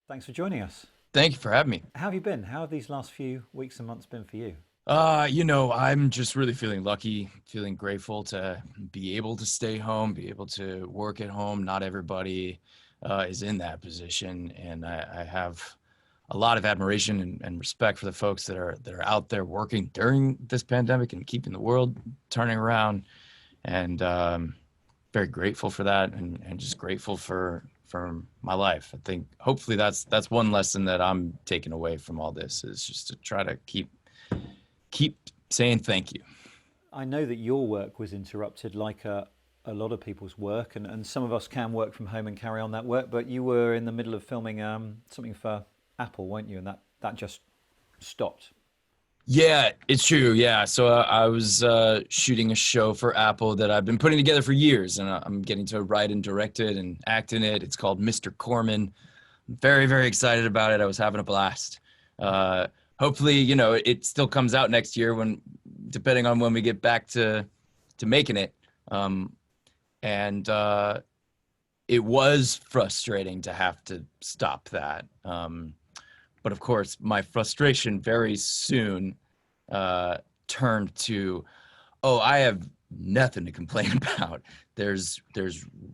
Thanks for joining us. Thank you for having me. How have you been? How have these last few weeks and months been for you? I'm just really feeling lucky, feeling grateful to be able to stay home, be able to work at home. Not everybody is in that position, and I have a lot of admiration and respect for the folks that are out there working during this pandemic and keeping the world turning around. And very grateful for that, and just grateful for my life. I think hopefully that's one lesson that I'm taking away from all this is just to try to keep saying thank you. I know that your work was interrupted like a lot of people's work, and some of us can work from home and carry on that work, but you were in the middle of filming something for Apple, weren't you? And that just stopped. Yeah, it's true. Yeah. So I was shooting a show for Apple that I've been putting together for years, and I'm getting to write and direct it and act in it. It's called Mr. Corman. I'm very, very excited about it. I was having a blast. Uh, Hopefully, it still comes out next year depending on when we get back to making it. Um, and It was frustrating to have to stop that. But of course, my frustration very soon uh, turned to, oh, I have nothing to complain about. There's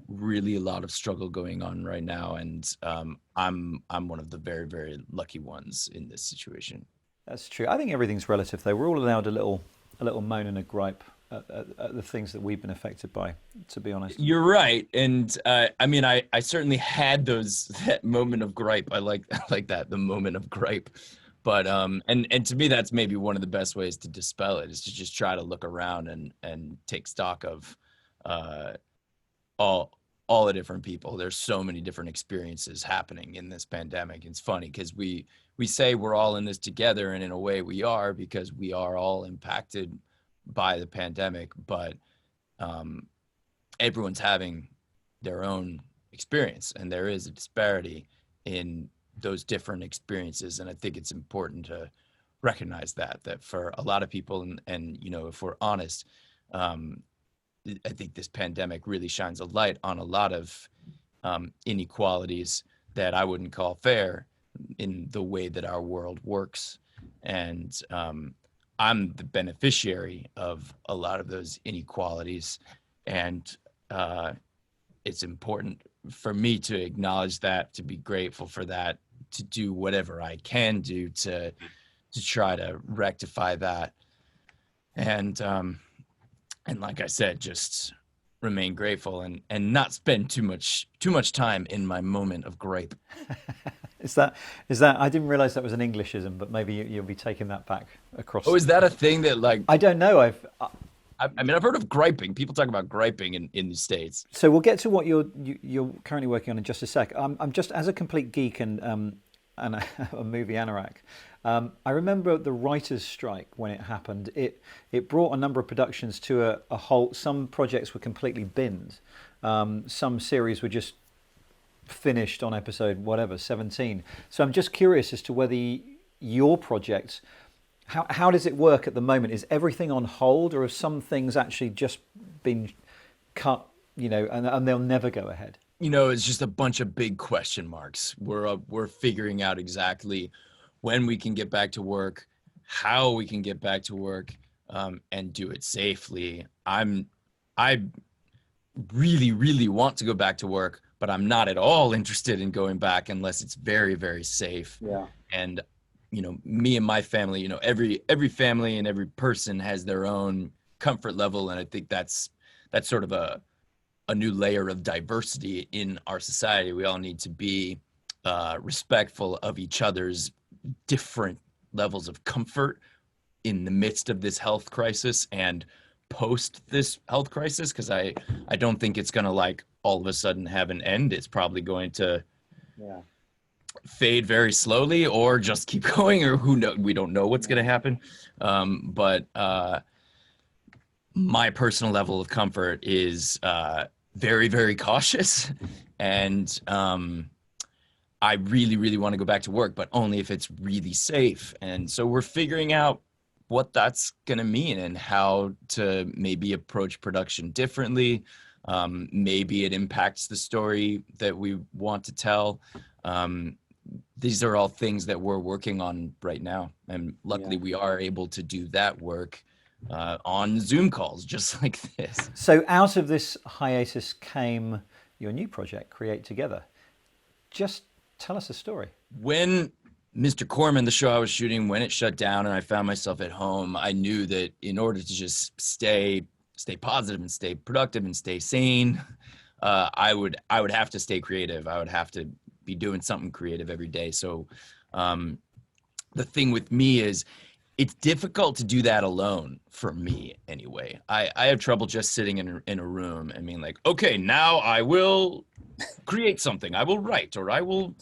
really a lot of struggle going on right now, and I'm one of the very, very lucky ones in this situation. That's true. I think everything's relative, though. We're all allowed a little moan and a gripe at the things that we've been affected by, to be honest. You're right, and I mean, I certainly had that moment of gripe. I like I like that, the moment of gripe. But and to me, that's maybe one of the best ways to dispel it is to just try to look around and take stock of uh, all all the different people. There's so many different experiences happening in this pandemic. It's funny because we say we're all in this together, and in a way we are because we are all impacted by the pandemic, but um, everyone's having their own experience, and there is a disparity in those different experiences. And I think it's important to recognize that for a lot of people, and if we're honest, um, I think this pandemic really shines a light on a lot of inequalities that I wouldn't call fair in the way that our world works. And I'm the beneficiary of a lot of those inequalities. And uh, it's important for me to acknowledge that, to be grateful for that, to do whatever I can do to try to rectify that. And and like I said, just remain grateful and not spend too much time in my moment of gripe. Is that? I didn't realise that was an Englishism, but maybe you'll be taking that back Oh, across. is that a thing that like I don't know. I mean I've heard of griping. People talk about griping in the States. So we'll get to what you're currently working on in just a sec. I'm just as a complete geek and a movie anorak. I remember the writers' strike when it happened. It brought a number of productions to a halt. Some projects were completely binned. Some series were just finished on episode whatever 17. So I'm just curious as to whether your project, how does it work at the moment? Is everything on hold, or have some things actually just been cut? And they'll never go ahead. It's just a bunch of big question marks. We're figuring out exactly when we can get back to work, how we can get back to work, and do it safely. I really, really want to go back to work, but I'm not at all interested in going back unless it's very, very safe. Yeah. And me and my family, every family and every person has their own comfort level, and I think that's sort of a new layer of diversity in our society. We all need to be respectful of each other's different levels of comfort in the midst of this health crisis and post this health crisis, because I don't think it's going to like all of a sudden have an end. It's probably going to Yeah. fade very slowly or just keep going, or who knows. We don't know what's going to happen. But My personal level of comfort is very, very cautious. And I really, really want to go back to work, but only if it's really safe. And so we're figuring out what that's going to mean and how to maybe approach production differently. Maybe it impacts the story that we want to tell. Um, these are all things that we're working on right now. And luckily we are able to do that work on Zoom calls just like this. So out of this hiatus came your new project, Create Together. Just tell us a story. When Mr. Corman, the show I was shooting, when it shut down and I found myself at home, I knew that in order to just stay positive and stay productive and stay sane, I would have to stay creative. I would have to be doing something creative every day. So the thing with me is it's difficult to do that alone for me anyway. I have trouble just sitting in a room and being like, okay, now I will create something. I will write, or I will,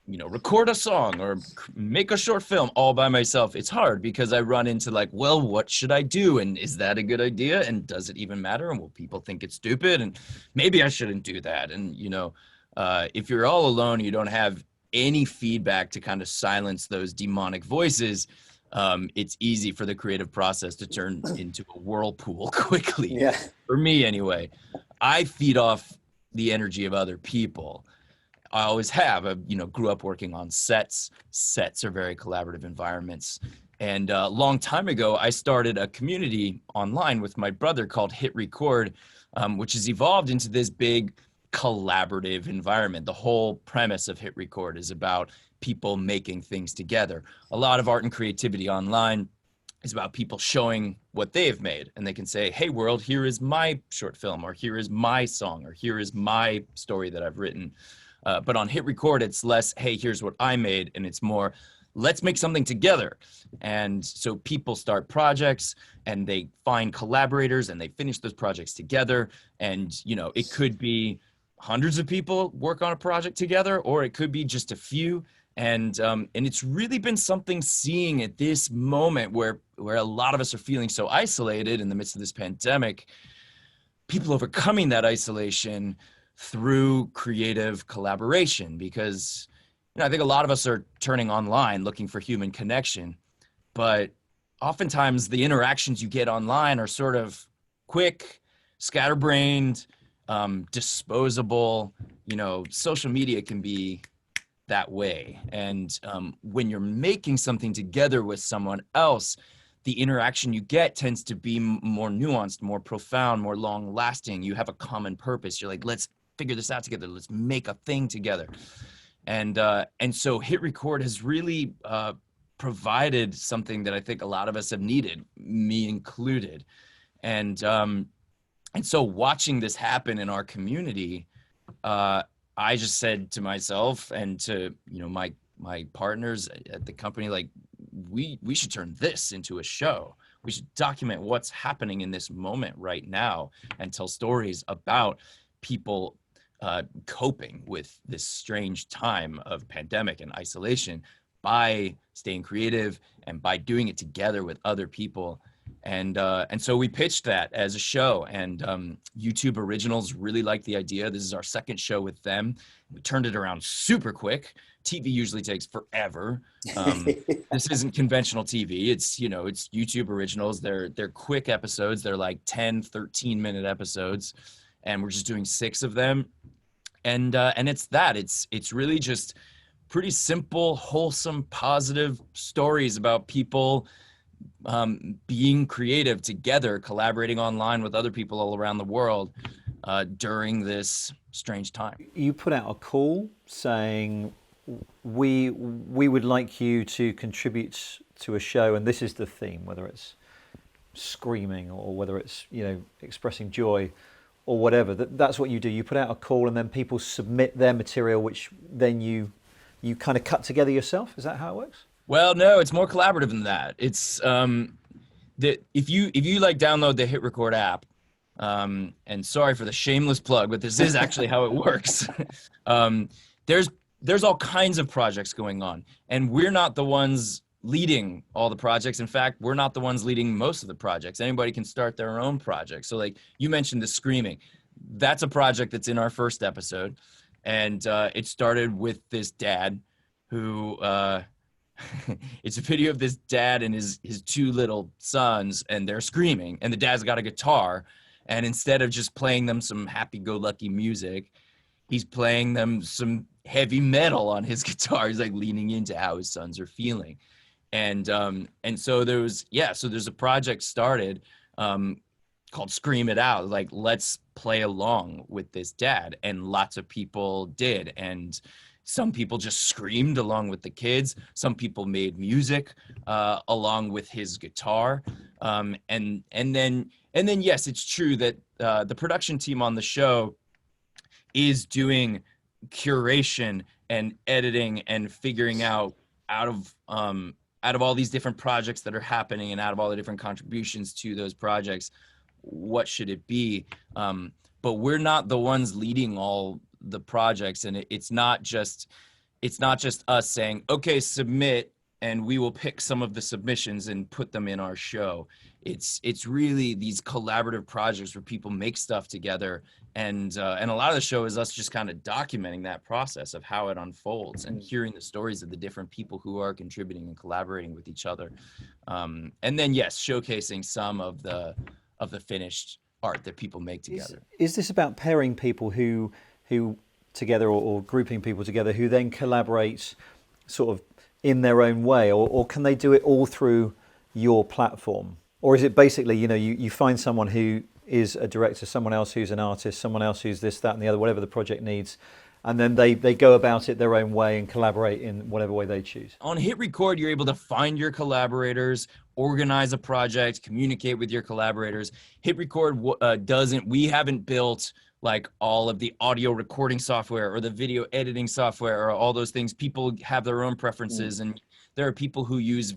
record a song or make a short film all by myself. It's hard because I run into like, well, what should I do? And is that a good idea? And does it even matter? And will people think it's stupid? And maybe I shouldn't do that. And, if you're all alone, you don't have any feedback to kind of silence those demonic voices. It's easy for the creative process to turn into a whirlpool quickly. Yeah. For me, anyway, I feed off the energy of other people. I always have. I, grew up working on sets. Sets are very collaborative environments. And a long time ago, I started a community online with my brother called HitRecord, which has evolved into this big collaborative environment. The whole premise of HitRecord is about people making things together. A lot of art and creativity online is about people showing what they've made, and they can say, hey world, here is my short film, or here is my song, or here is my story that I've written. But on HitRecord, it's less, hey, here's what I made, and it's more, let's make something together. And so people start projects and they find collaborators and they finish those projects together. And, it could be hundreds of people work on a project together, or it could be just a few. And it's really been something seeing at this moment where a lot of us are feeling so isolated in the midst of this pandemic, people overcoming that isolation through creative collaboration. Because, I think a lot of us are turning online looking for human connection, but oftentimes the interactions you get online are sort of quick, scatterbrained, disposable. Social media can be that way. And when you're making something together with someone else, the interaction you get tends to be more nuanced, more profound, more long lasting. You have a common purpose. You're like, let's figure this out together. Let's make a thing together. And so HitRecord has really provided something that I think a lot of us have needed, me included. And so watching this happen in our community, I just said to myself and to, my partners at the company, like, we should turn this into a show. We should document what's happening in this moment right now and tell stories about people coping with this strange time of pandemic and isolation by staying creative and by doing it together with other people. And so we pitched that as a show, and YouTube Originals really liked the idea. This is our second show with them. We turned it around super quick. TV usually takes forever. This isn't conventional TV. It's, it's YouTube Originals. They're quick episodes. They're like 10, 13-minute episodes, and we're just doing 6 of them. And it's really just pretty simple, wholesome, positive stories about people being creative together, collaborating online with other people all around the world during this strange time. You put out a call saying we would like you to contribute to a show, and this is the theme, whether it's screaming or whether it's expressing joy or whatever. That's what you do. You put out a call, and then people submit their material, which then you kind of cut together yourself. Is that how it works? Well, no, it's more collaborative than that. It's if you like download the HitRecord app, and sorry for the shameless plug, but this is actually how it works. There's all kinds of projects going on, and we're not the ones leading all the projects. In fact, we're not the ones leading most of the projects. Anybody can start their own project. So like you mentioned the screaming, that's a project that's in our first episode. And it started with this dad who, it's a video of this dad and his 2 little sons, and they're screaming, and the dad's got a guitar. And instead of just playing them some happy-go-lucky music, he's playing them some heavy metal on his guitar. He's like leaning into how his sons are feeling. And so there's a project started called Scream It Out. Like, let's play along with this dad. And lots of people did. And some people just screamed along with the kids. Some people made music along with his guitar. And then yes, it's true that the production team on the show is doing curation and editing and figuring out of all these different projects that are happening and out of all the different contributions to those projects, what should it be? But we're not the ones leading all the projects, and it's not just us saying, okay, submit, and we will pick some of the submissions and put them in our show. It's really these collaborative projects where people make stuff together, and a lot of the show is us just kind of documenting that process of how it unfolds and hearing the stories of the different people who are contributing and collaborating with each other, and then yes, showcasing some of the finished art that people make together. Is this about pairing people who together, or grouping people together who then collaborate sort of in their own way, or can they do it all through your platform? Or is it basically, you find someone who is a director, someone else who's an artist, someone else who's this, that, and the other, whatever the project needs, and then they go about it their own way and collaborate in whatever way they choose? On HitRecord, you're able to find your collaborators, organize a project, communicate with your collaborators. HitRecord we haven't built like all of the audio recording software or the video editing software or all those things. People have their own preferences, and there are people who use,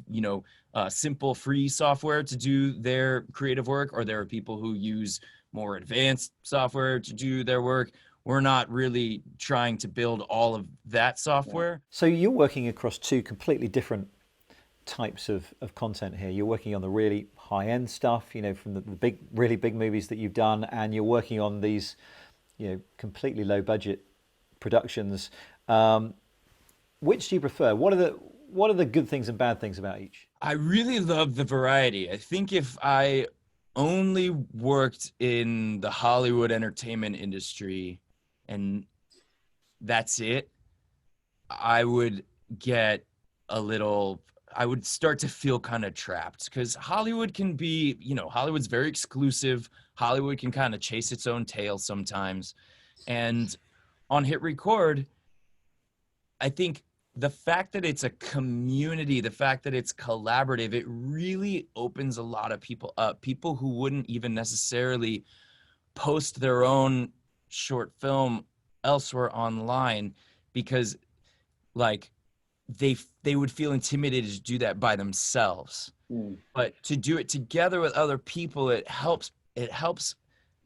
simple free software to do their creative work, or there are people who use more advanced software to do their work. We're not really trying to build all of that software. So you're working across two completely different types of content here. You're working on the really high-end stuff, from the really big movies that you've done, and you're working on these, completely low-budget productions. Which do you prefer? What are the good things and bad things about each? I really love the variety. I think if I only worked in the Hollywood entertainment industry and that's it, I would start to feel kind of trapped, because Hollywood can be, Hollywood's very exclusive. Hollywood can kind of chase its own tail sometimes. And on HitRecord, I think the fact that it's a community, the fact that it's collaborative, it really opens a lot of people up. People who wouldn't even necessarily post their own short film elsewhere online, because like they would feel intimidated to do that by themselves. But to do it together with other people, it helps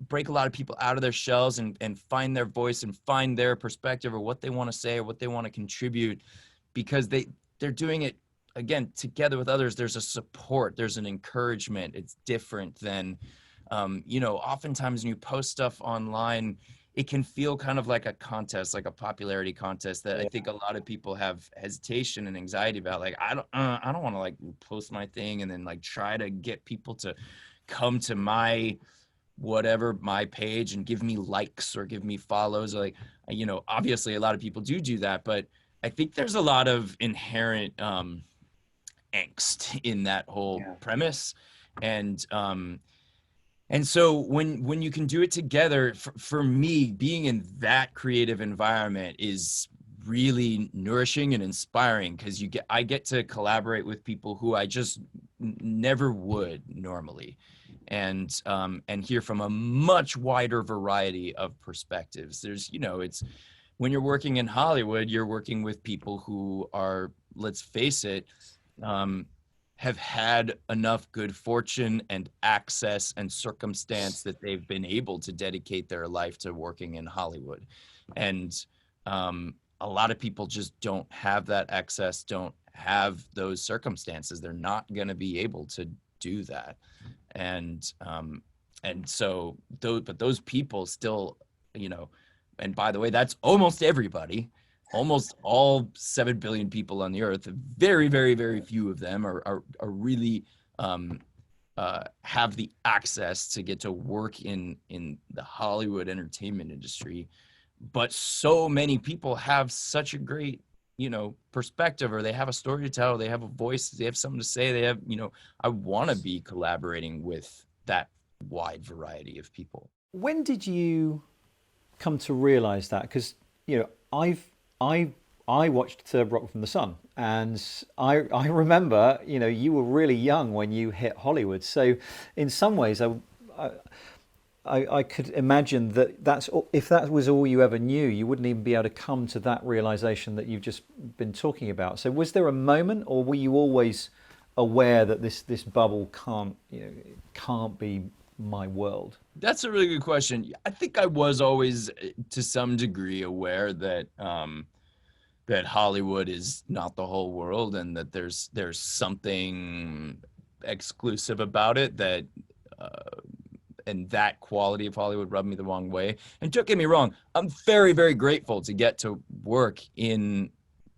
break a lot of people out of their shells and find their voice and find their perspective, or what they want to say or what they want to contribute, because they're doing it again together with others. There's a support, there's an encouragement. It's different than oftentimes when you post stuff online, it can feel kind of like a contest, like a popularity contest, that I think a lot of people have hesitation and anxiety about. Like, I don't want to like post my thing and then like try to get people to come to my page and give me likes or give me follows. Like, obviously a lot of people do that, but I think there's a lot of inherent angst in that whole premise. And so when you can do it together, for me, being in that creative environment is really nourishing and inspiring, because I get to collaborate with people who I just never would normally, and hear from a much wider variety of perspectives. There's, it's when you're working in Hollywood, you're working with people who are, let's face it, have had enough good fortune and access and circumstance that they've been able to dedicate their life to working in Hollywood. And a lot of people just don't have that access, don't have those circumstances. They're not going to be able to do that. And so those people still, and by the way, that's almost everybody. Almost all 7 billion people on the earth, very, very, very few of them are really have the access to get to work in the Hollywood entertainment industry. but so many people have such a great, perspective, or they have a story to tell, they have a voice, they have something to say, they have, I want to be collaborating with that wide variety of people. When did you come to realize that? Because I watched Third Rock from the Sun, and I remember you were really young when you hit Hollywood. So in some ways, I could imagine that if that was all you ever knew, you wouldn't even be able to come to that realization that you've just been talking about. So was there a moment, or were you always aware that this bubble can't be my world? That's a really good question. I think I was always, to some degree, aware that that Hollywood is not the whole world, and that there's something exclusive about it, that and that quality of Hollywood rubbed me the wrong way. And don't get me wrong, I'm very, very grateful to get to work in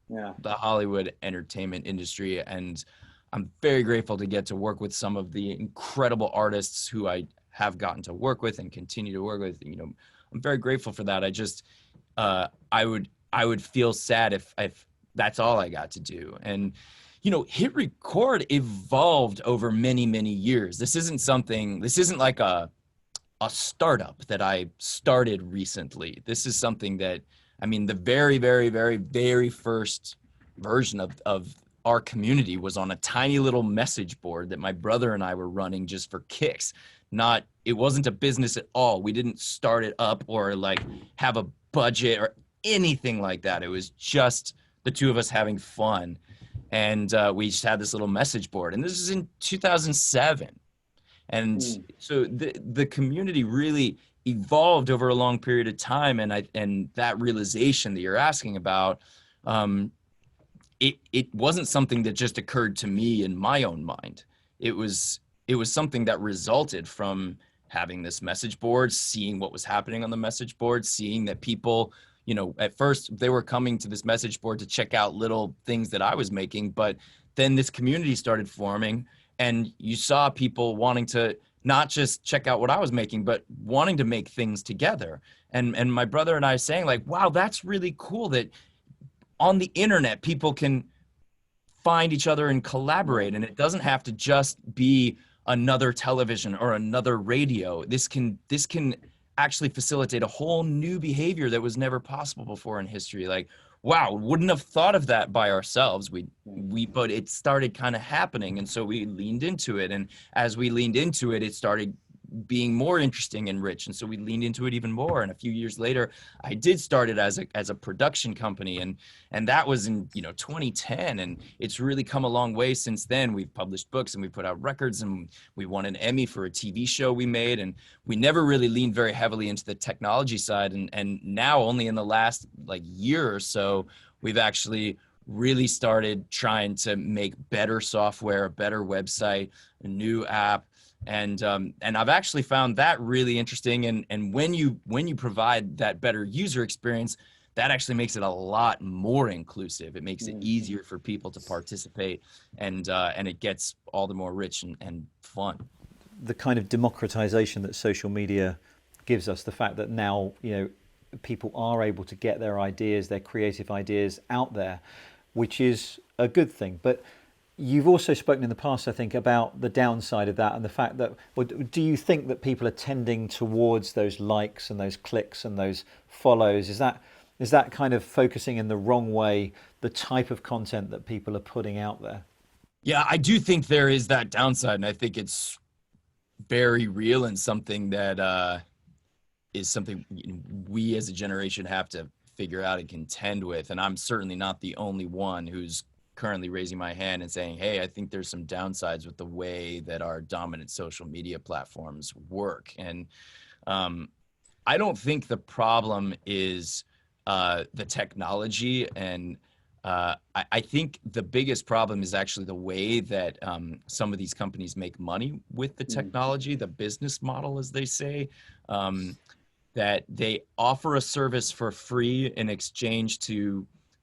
the Hollywood entertainment industry, and I'm very grateful to get to work with some of the incredible artists who I have gotten to work with and continue to work with. I'm very grateful for that. I just I would feel sad if that's all I got to do. And HitRecord evolved over many, many years. This isn't like a startup that I started recently. This is something that, the very, very, very, very first version of our community was on a tiny little message board that my brother and I were running just for kicks. It wasn't a business at all. We didn't start it up or like have a budget or anything like that. It was just the two of us having fun. And we just had this little message board. And this is in 2007. And so the community really evolved over a long period of time. And that realization that you're asking about, it wasn't something that just occurred to me in my own mind. It was something that resulted from having this message board, seeing what was happening on the message board, seeing that people, at first they were coming to this message board to check out little things that I was making, but then this community started forming, and you saw people wanting to not just check out what I was making, but wanting to make things together. And my brother and I saying like, wow, that's really cool that on the internet people can find each other and collaborate, and it doesn't have to just be another television or another radio. This can actually facilitate a whole new behavior that was never possible before in history. Like, wow, wouldn't have thought of that by ourselves. But it started kind of happening. And so we leaned into it. And as we leaned into it, it started being more interesting and rich. And so we leaned into it even more. And a few years later, I did start it as a production company. And that was in 2010. And it's really come a long way since then. We've published books and we put out records, and we won an Emmy for a TV show we made. And we never really leaned very heavily into the technology side. And now only in the last year or so, we've actually really started trying to make better software, a better website, a new app. And I've actually found that really interesting. And when you provide that better user experience, that actually makes it a lot more inclusive. It makes it easier for people to participate, and it gets all the more rich and fun. The kind of democratization that social media gives us, the fact that now people are able to get their ideas, their creative ideas out there, which is a good thing. But you've also spoken in the past, I think, about the downside of that, and the fact that, do you think that people are tending towards those likes and those clicks and those follows? Is that kind of focusing in the wrong way, the type of content that people are putting out there? Yeah, I do think there is that downside, and I think it's very real, and something that is something we as a generation have to figure out and contend with. And I'm certainly not the only one who's currently raising my hand and saying, hey, I think there's some downsides with the way that our dominant social media platforms work. And I don't think the problem is the technology. And I think the biggest problem is actually the way that some of these companies make money with the technology, the business model, as they say, that they offer a service for free in exchange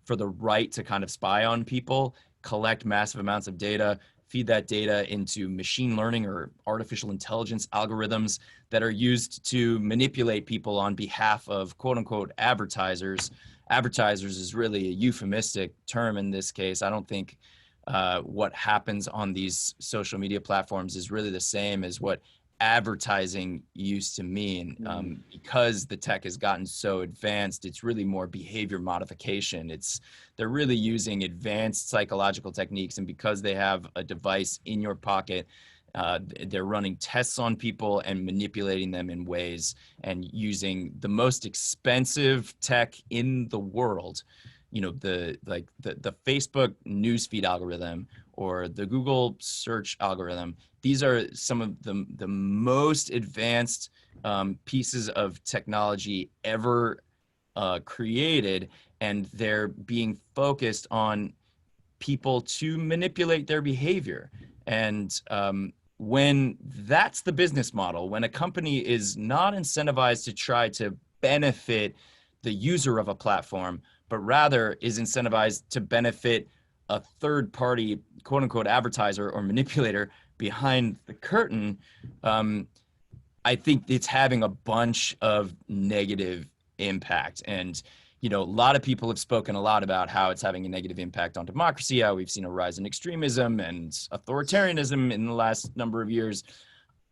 for the right to kind of spy on people, collect massive amounts of data, feed that data into machine learning or artificial intelligence algorithms that are used to manipulate people on behalf of quote unquote advertisers. Advertisers is really a euphemistic term in this case. I don't think what happens on these social media platforms is really the same as what advertising used to mean. Because the tech has gotten so advanced, it's really more behavior modification. They're really using advanced psychological techniques, and because they have a device in your pocket, they're running tests on people and manipulating them in ways, and using the most expensive tech in the world, the Facebook newsfeed algorithm or the Google search algorithm. These are some of the most advanced pieces of technology ever created, and they're being focused on people to manipulate their behavior. And when that's the business model, when a company is not incentivized to try to benefit the user of a platform, but rather is incentivized to benefit a third party, quote unquote, advertiser or manipulator behind the curtain, I think it's having a bunch of negative impact. And, a lot of people have spoken a lot about how it's having a negative impact on democracy, how we've seen a rise in extremism and authoritarianism in the last number of years.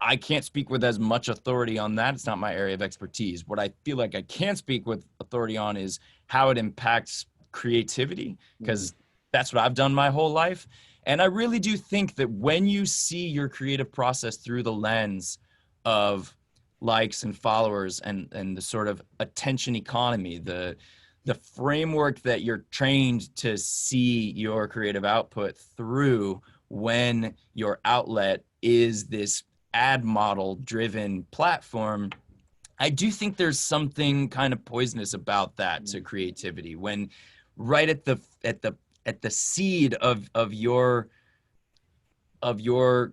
I can't speak with as much authority on that. It's not my area of expertise. What I feel like I can speak with authority on is how it impacts creativity, because that's what I've done my whole life. And I really do think that when you see your creative process through the lens of likes and followers and the sort of attention economy, the framework that you're trained to see your creative output through, when your outlet is this ad model driven platform, I do think there's something kind of poisonous about that to creativity. When right at the seed of your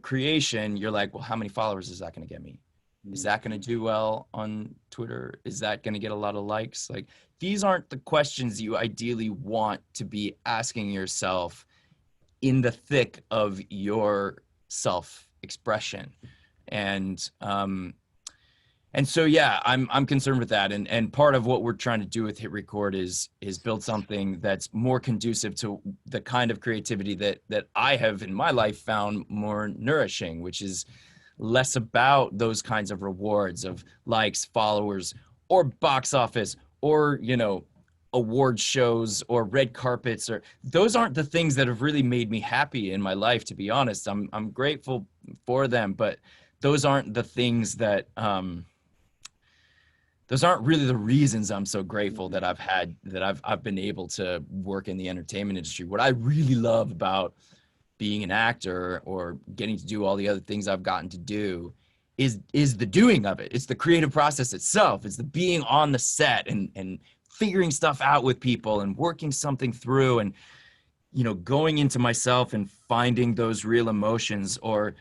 creation, you're like, well, how many followers is that going to get me? Is that going to do well on Twitter? Is that going to get a lot of likes? Like, these aren't the questions you ideally want to be asking yourself in the thick of your self-expression. And so, yeah, I'm concerned with that. And part of what we're trying to do with HitRecord is build something that's more conducive to the kind of creativity that I have in my life found more nourishing, which is less about those kinds of rewards of likes, followers, or box office, or, award shows or red carpets. Or those aren't the things that have really made me happy in my life, to be honest. I'm grateful for them, but those aren't the things that those aren't really the reasons I'm so grateful that I've been able to work in the entertainment industry. What I really love about being an actor or getting to do all the other things I've gotten to do is the doing of it. It's the creative process itself. It's the being on the set and figuring stuff out with people and working something through, and going into myself and finding those real emotions, or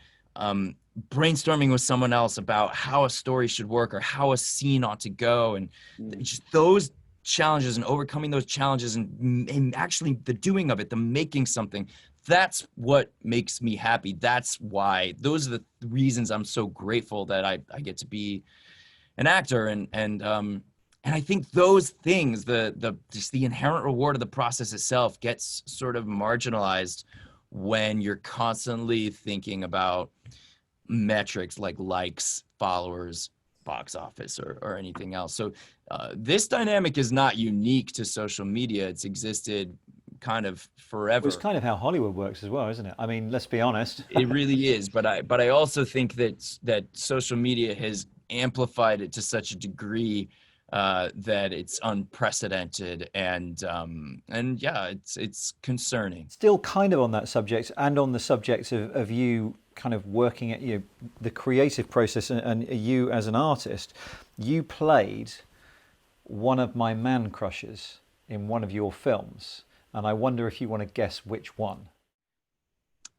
brainstorming with someone else about how a story should work or how a scene ought to go, and just those challenges and overcoming those challenges and actually the doing of it, the making something. That's what makes me happy. That's why, those are the reasons I'm so grateful that I get to be an actor. And I think those things, just the inherent reward of the process itself, gets sort of marginalized when you're constantly thinking about metrics like likes, followers, box office, or anything else. So this dynamic is not unique to social media. It's existed kind of forever. It's kind of how Hollywood works as well, isn't it? I mean, let's be honest. It really is, but I also think that social media has amplified it to such a degree that it's unprecedented, and yeah, it's concerning. Still kind of on that subject, and on the subject of you kind of working at the creative process, and you as an artist, you played one of my man crushes in one of your films. And I wonder if you want to guess which one.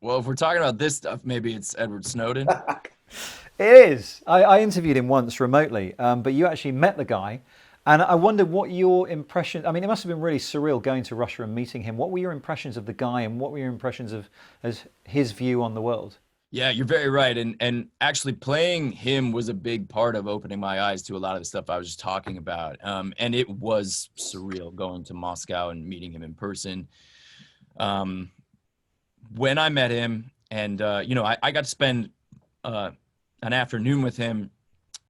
Well, if we're talking about this stuff, maybe it's Edward Snowden. It is. I interviewed him once remotely, but you actually met the guy. And I wonder what your impression. I mean, it must have been really surreal going to Russia and meeting him. What were your impressions of the guy, and what were your impressions of as his view on the world? Yeah, you're very right. And actually playing him was a big part of opening my eyes to a lot of the stuff I was just talking about. And it was surreal going to Moscow and meeting him in person. When I met him, and I got to spend an afternoon with him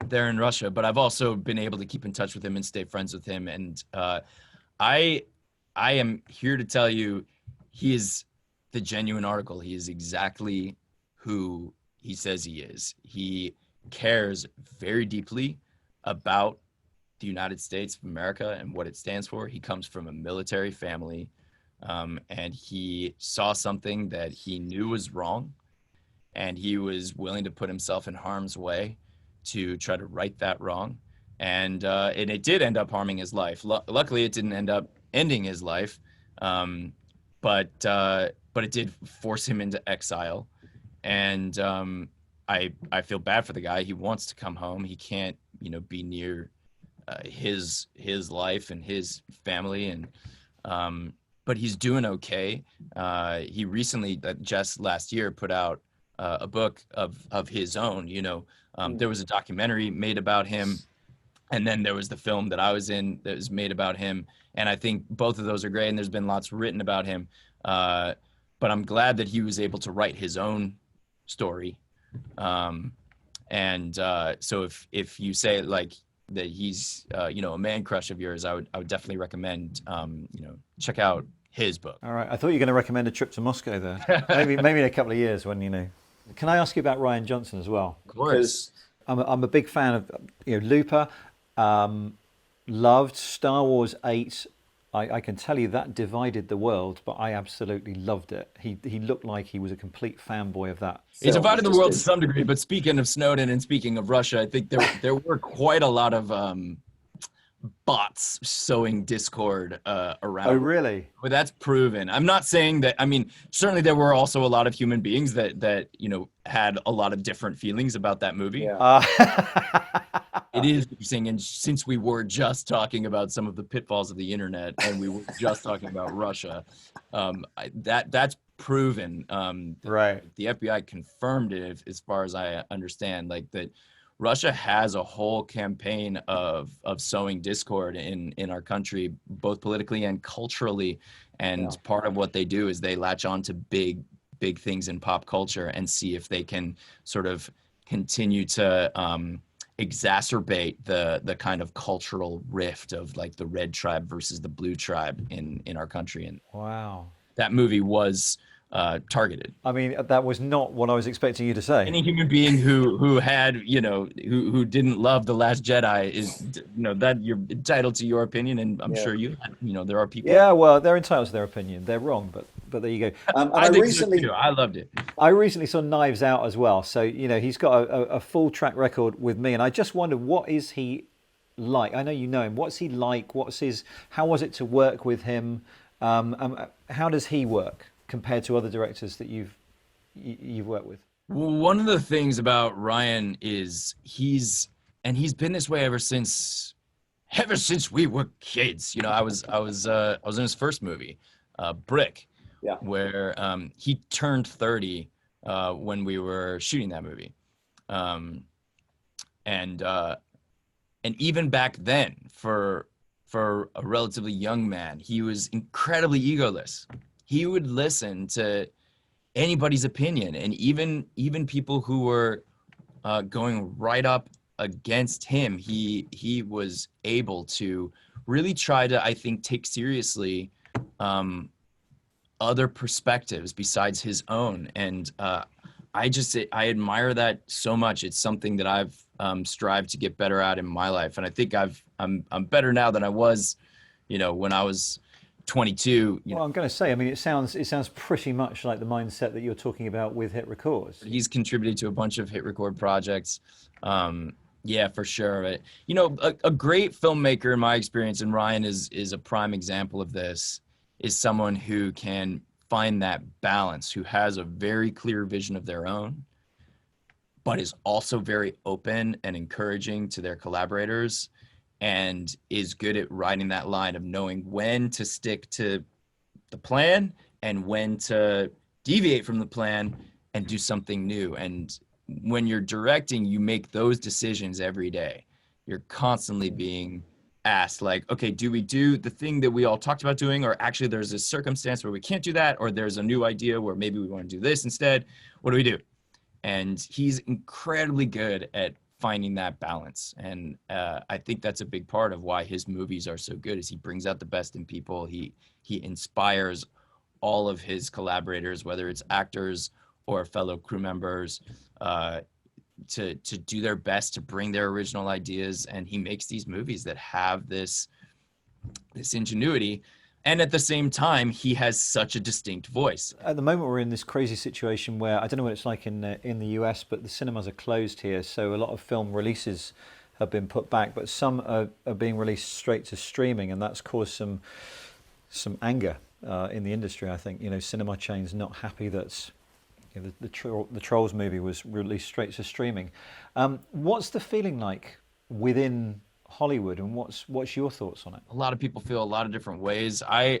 there in Russia, but I've also been able to keep in touch with him and stay friends with him. And I am here to tell you, he is the genuine article. He is exactly who he says he is. He cares very deeply about the United States of America and what it stands for. He comes from a military family, and he saw something that he knew was wrong, and he was willing to put himself in harm's way to try to right that wrong. And it did end up harming his life. Luckily, it didn't end up ending his life, but it did force him into exile. And I feel bad for the guy. He wants to come home. He can't, be near his life and his family, and but he's doing okay. He recently, just last year, put out a book of his own. There was a documentary made about him, and then there was the film that I was in that was made about him. And I think both of those are great, and there's been lots written about him. But I'm glad that he was able to write his own story. So if you say like that he's a man crush of yours, I would definitely recommend check out his book. All right, I thought you were going to recommend a trip to Moscow there. maybe in a couple of years when Can I ask you about Rian Johnson as well? Of course. I'm a big fan of Looper. Loved Star Wars 8. I can tell you that divided the world, but I absolutely loved it. He looked like he was a complete fanboy of that. It divided the world to some degree, but speaking of Snowden and speaking of Russia, I think there were quite a lot of bots sowing discord around. Oh, really? But that's proven. I'm not saying that. I mean, certainly there were also a lot of human beings that had a lot of different feelings about that movie. Yeah. It is interesting, and since we were just talking about some of the pitfalls of the internet, and we were just talking about Russia, that's proven. Right. The FBI confirmed it, as far as I understand, like that Russia has a whole campaign of sowing discord in our country, both politically and culturally. And part of what they do is they latch on to big things in pop culture and see if they can sort of continue to exacerbate the kind of cultural rift of like the red tribe versus the blue tribe in our country. And wow, that movie was targeted. I mean, that was not what I was expecting you to say. Any human being who had who didn't love The Last Jedi is that you're entitled to your opinion, and I'm sure there are people. Yeah, well, they're entitled to their opinion. They're wrong, but there you go. I think so too. I loved it. I recently saw Knives Out as well, so he's got a full track record with me, and I just wonder, what is he like? I know you know him. What's he like? How was it to work with him? How does he work compared to other directors that you've worked with? Well, one of the things about Rian is he's been this way ever since we were kids. I was in his first movie, Brick, where he turned 30 when we were shooting that movie, and even back then, for a relatively young man, he was incredibly egoless. He would listen to anybody's opinion, and even people who were going right up against him, he was able to really try to, I think, take seriously other perspectives besides his own. And I admire that so much. It's something that I've strived to get better at in my life, and I think I'm better now than I was, when I was 22. Well, I'm going to say, I mean, it sounds pretty much like the mindset that you're talking about with HitRecord. He's contributed to a bunch of HitRecord projects. Yeah, for sure. But, a great filmmaker, in my experience, and Rian is a prime example of this, is someone who can find that balance, who has a very clear vision of their own, but is also very open and encouraging to their collaborators, and is good at riding that line of knowing when to stick to the plan and when to deviate from the plan and do something new. And when you're directing, you make those decisions every day. You're constantly being asked, like, okay, do we do the thing that we all talked about doing, or actually there's a circumstance where we can't do that, or there's a new idea where maybe we want to do this instead. What do we do? And he's incredibly good at finding that balance. And I think that's a big part of why his movies are so good, is he brings out the best in people. He inspires all of his collaborators, whether it's actors or fellow crew members, to do their best to bring their original ideas. And he makes these movies that have this ingenuity. And at the same time, he has such a distinct voice. At the moment, we're in this crazy situation where I don't know what it's like in the US, but the cinemas are closed here, so a lot of film releases have been put back, but some are being released straight to streaming, and that's caused some anger in the industry. I think, cinema chains not happy that the Trolls movie was released straight to streaming. What's the feeling like within Hollywood, and what's your thoughts on it? A lot of people feel a lot of different ways. I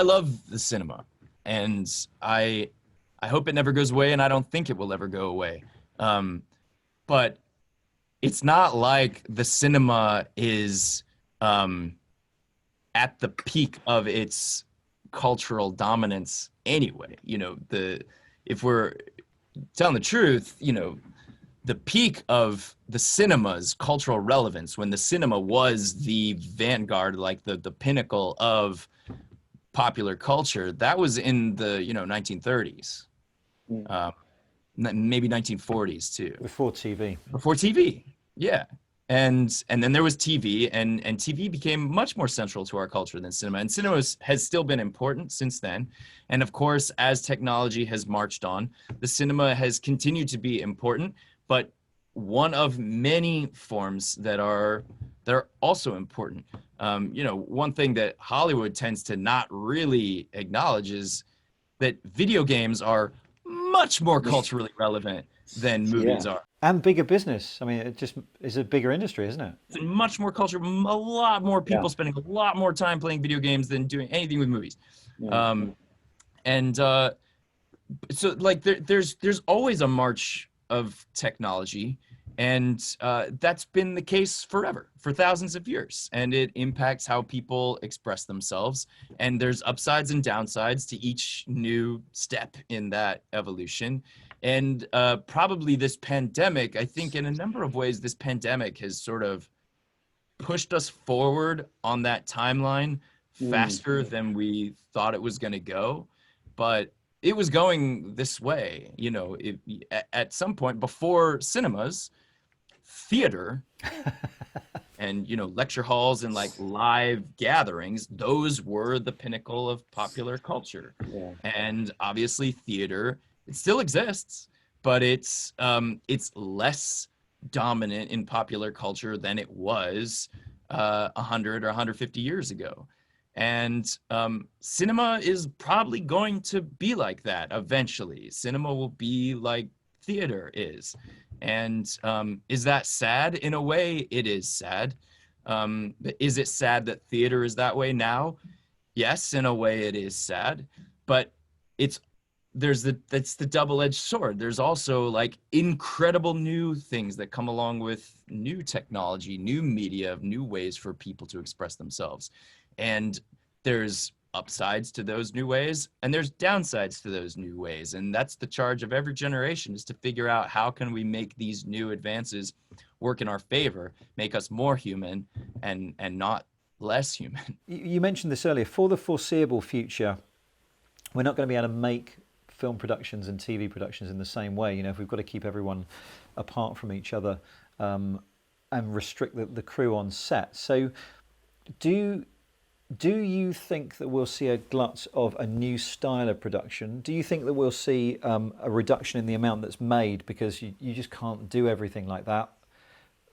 love the cinema, and I hope it never goes away, and I don't think it will ever go away. But it's not like the cinema is at the peak of its cultural dominance anyway. If we're telling the truth, the peak of the cinema's cultural relevance, when the cinema was the vanguard, like the pinnacle of popular culture, that was in the 1930s, maybe 1940s too. Before TV. Yeah. And then there was TV, and TV became much more central to our culture than cinema. And cinema has still been important since then. And of course, as technology has marched on, the cinema has continued to be important, but one of many forms that are also important. One thing that Hollywood tends to not really acknowledge is that video games are much more culturally relevant than movies are. And bigger business. I mean, it just is a bigger industry, isn't it? It's much more culture, a lot more people spending a lot more time playing video games than doing anything with movies. So like there's always a march of technology, and that's been the case forever, for thousands of years, and it impacts how people express themselves, and there's upsides and downsides to each new step in that evolution. And probably this pandemic, I think in a number of ways, this pandemic has sort of pushed us forward on that timeline faster than we thought it was going to go. But it was going this way, at some point before cinemas, theater and, lecture halls and like live gatherings, those were the pinnacle of popular culture. Yeah. And obviously theater, it still exists, but it's less dominant in popular culture than it was 100 or 150 years ago. And cinema is probably going to be like that eventually. Cinema will be like theater is. And is that sad? In a way, it is sad. Is it sad that theater is that way now? Yes, in a way it is sad, but that's the double-edged sword. There's also like incredible new things that come along with new technology, new media, new ways for people to express themselves. And there's upsides to those new ways, and there's downsides to those new ways. And that's the charge of every generation, is to figure out how can we make these new advances work in our favor, make us more human and not less human. You mentioned this earlier. For the foreseeable future, we're not going to be able to make film productions and TV productions in the same way. If we've got to keep everyone apart from each other and restrict the crew on set. So do you think that we'll see a glut of a new style of production? Do you think that we'll see a reduction in the amount that's made because you just can't do everything like that?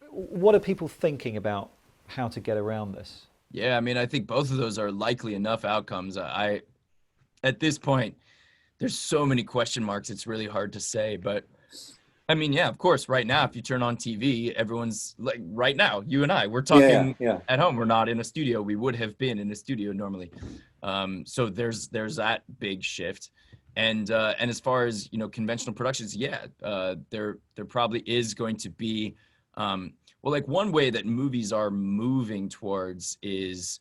What are people thinking about how to get around this? Yeah, I mean, I think both of those are likely enough outcomes. At this point, there's so many question marks, it's really hard to say, but I mean, yeah, of course. Right now, if you turn on TV, everyone's like, right now, you and I, we're talking at home. We're not in a studio. We would have been in a studio normally. So there's that big shift. And as far as, you know, conventional productions, there probably is going to be, well, like one way that movies are moving towards is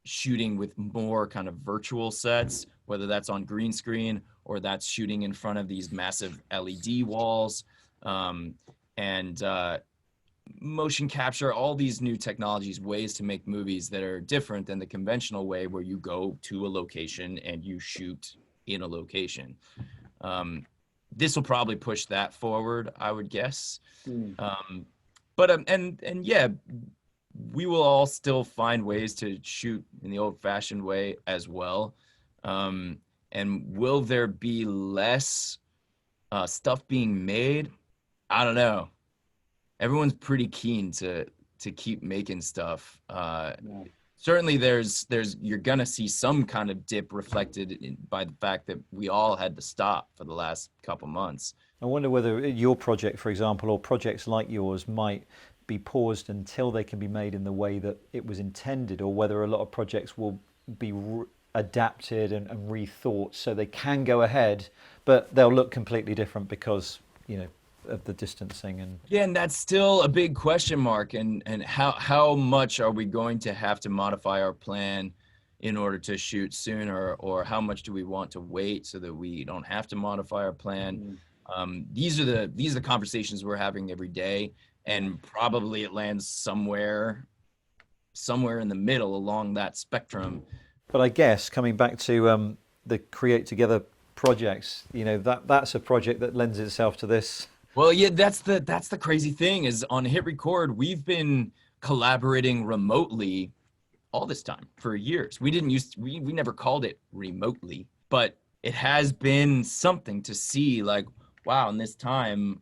shooting with more kind of virtual sets, whether that's on green screen or that's shooting in front of these massive LED walls, and motion capture, all these new technologies, ways to make movies that are different than the conventional way where you go to a location and you shoot in a location. This will probably push that forward, I would guess. And yeah, we will all still find ways to shoot in the old-fashioned way as well. And will there be less stuff being made? I don't know. Everyone's pretty keen to keep making stuff. Certainly, you're gonna see some kind of dip reflected by the fact that we all had to stop for the last couple months. I wonder whether your project, for example, or projects like yours might be paused until they can be made in the way that it was intended, or whether a lot of projects will be adapted and rethought so they can go ahead, but they'll look completely different because, you know, of the distancing. And yeah, and that's still a big question mark. And how much are we going to have to modify our plan in order to shoot sooner, or how much do we want to wait so that we don't have to modify our plan? These are the conversations we're having every day, and probably it lands somewhere in the middle along that spectrum. But I guess coming back to the Create Together projects, you know, that's a project that lends itself to this. Well, yeah, that's the crazy thing is on HitRecord, we've been collaborating remotely all this time for years. We never called it remotely, but it has been something to see, like, wow, in this time,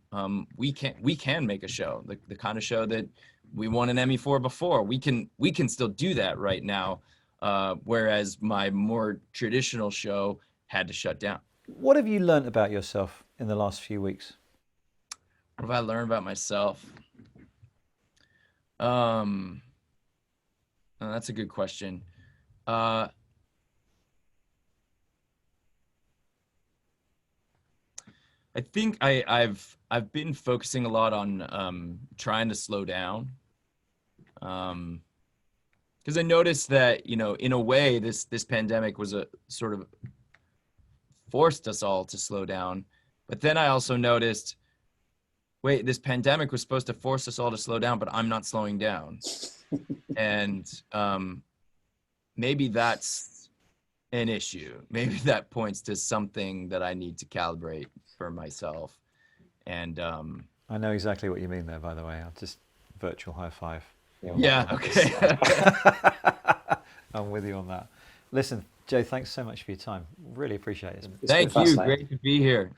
we can make a show, the kind of show that we won an Emmy for before. We can still do that right now, whereas my more traditional show had to shut down. What have you learned about yourself in the last few weeks? What have I learned about myself? Oh, that's a good question. I think I've been focusing a lot on trying to slow down, because I noticed that, you know, in a way, this pandemic was a sort of forced us all to slow down. But then I also noticed, wait, this pandemic was supposed to force us all to slow down, but I'm not slowing down. And maybe that's an issue. Maybe that points to something that I need to calibrate for myself. And I know exactly what you mean there, by the way. I'll just virtual high five. Yeah, okay. I'm with you on that. Listen, Joe, thanks so much for your time. Really appreciate it. Thank you. Great to be here.